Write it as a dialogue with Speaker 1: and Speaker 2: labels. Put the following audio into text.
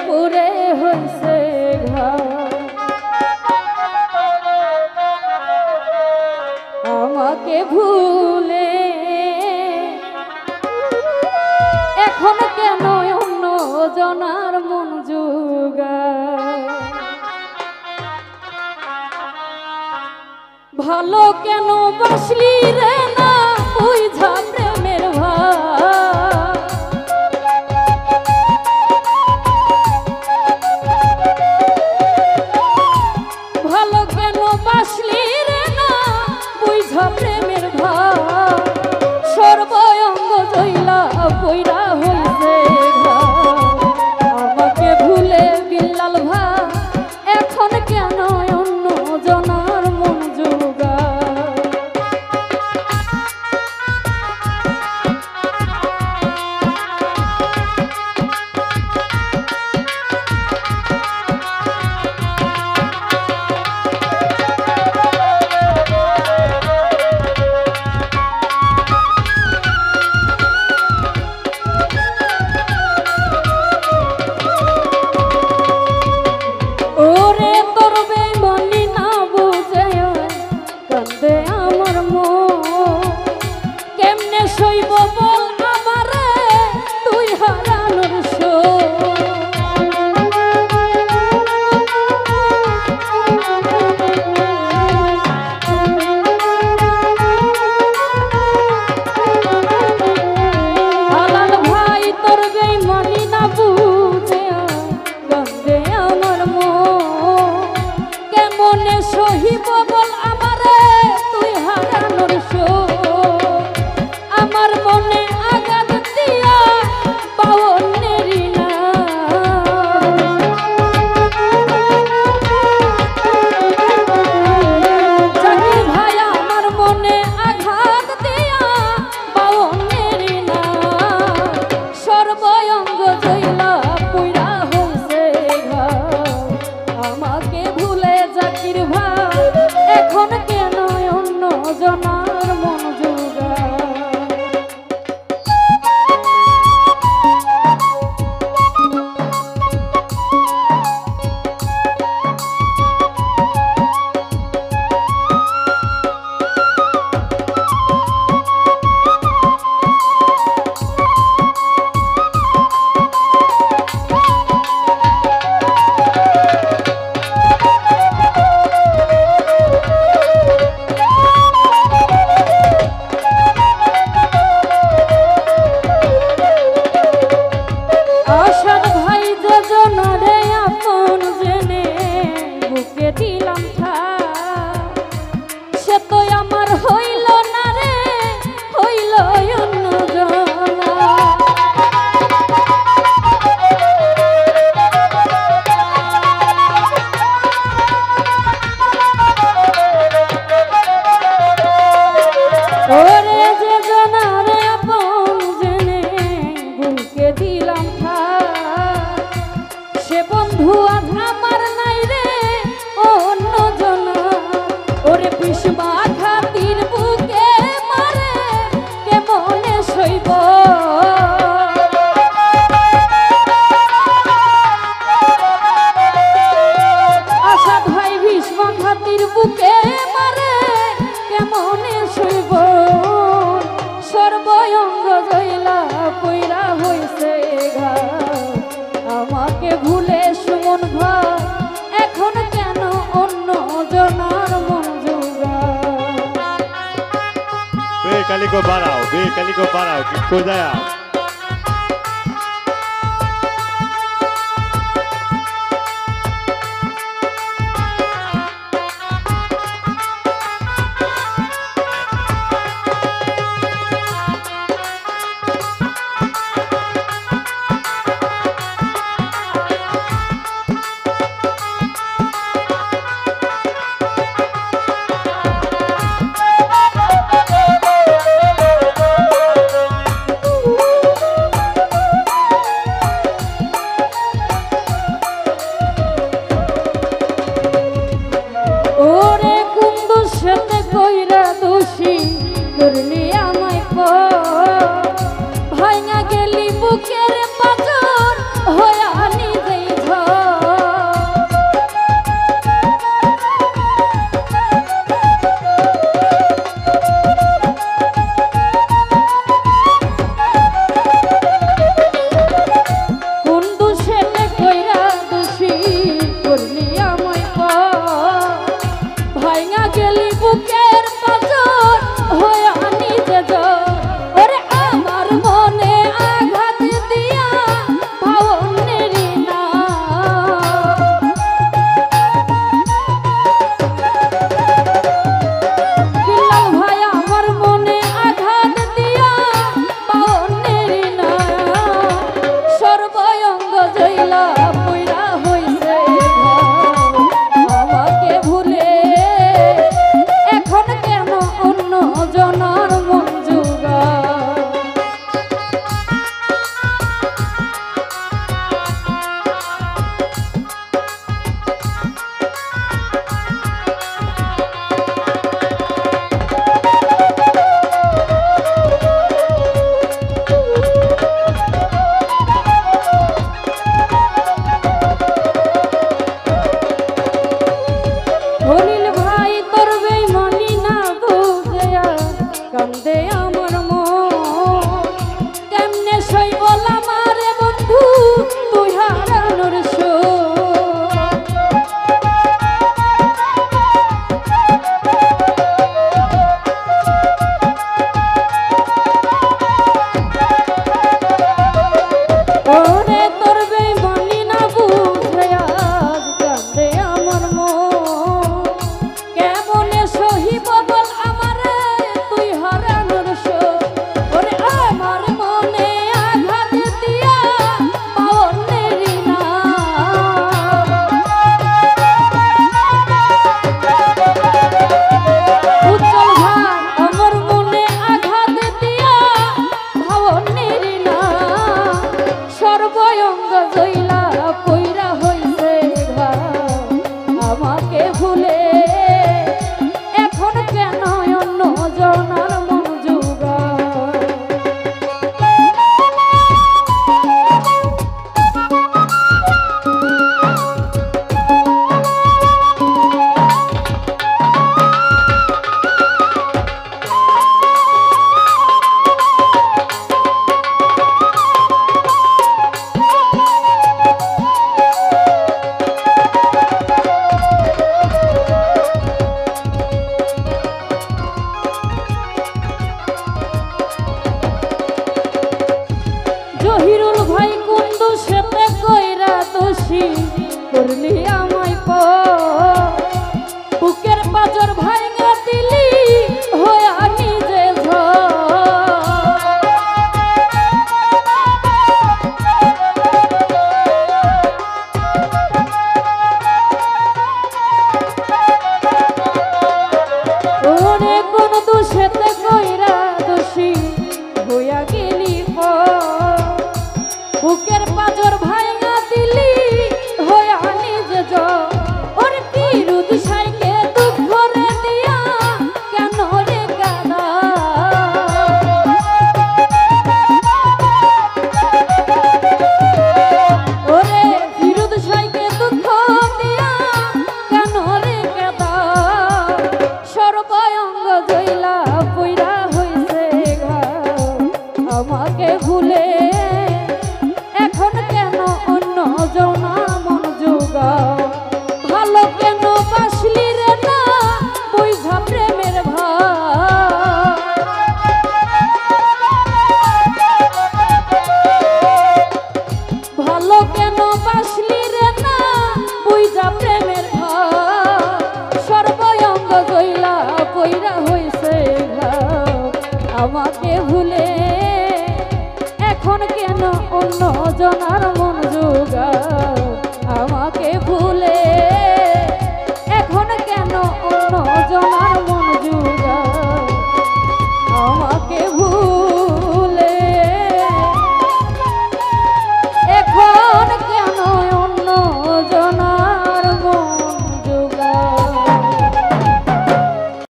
Speaker 1: পুরে হইছে ঘর। আমাকে ভুলে এখন কেন অন্য জনার মন জুগায়। ভালো কেন বাসলি রে না বুঝা প্রেমের ভাব। ভালো কেন বাসলি রে না বুঝা প্রেমের ভাব। সর্বঙ্গ জইলা পইরা হইছে ঘর। আমাকে ভুলে বিল্লাল ভাই এখন কেন অন্য জনার মন জুগায়।
Speaker 2: Kali ko parao, ko daya.
Speaker 1: অঙ্গ জইলা পইরা হইছে ঘাও আমাকে ভুলে এখন কেন অন্য জনার মন জুগায় জহিরুল ভাই কোন দোষেতে কইরা দোষী করলি আমায় বুকের পাজর ভাঙা দিলি হয়া নিজে ওরে কোন দোষেতে কইরা দোষী হইয়া গেলি বুকের পাজর ভাঙা দিলি হয়া নিজে ওর বিরুদ্ধ সাইকে দুঃখ রে দিয়া কেন রে গাদা ওরে বিরুদ্ধ সাইকে দুঃখ দিয়া কেন রে গাদা সর্বঙ্গ জইলা পইরা হইছে ঘাও আমাকে ভুলে এখন কেন অন্য জনার মন জুগাও ভালো কেন বাসলি রে না বুঝা প্রেমের ভালো কেন বাসলি রে না বুঝা প্রেমের সর্বঙ্গ জইলা পইরা হইছে ঘাও আমাকে ভুলে এখন কেন অন্য জনার মন জুগাও আমাকে ভুলে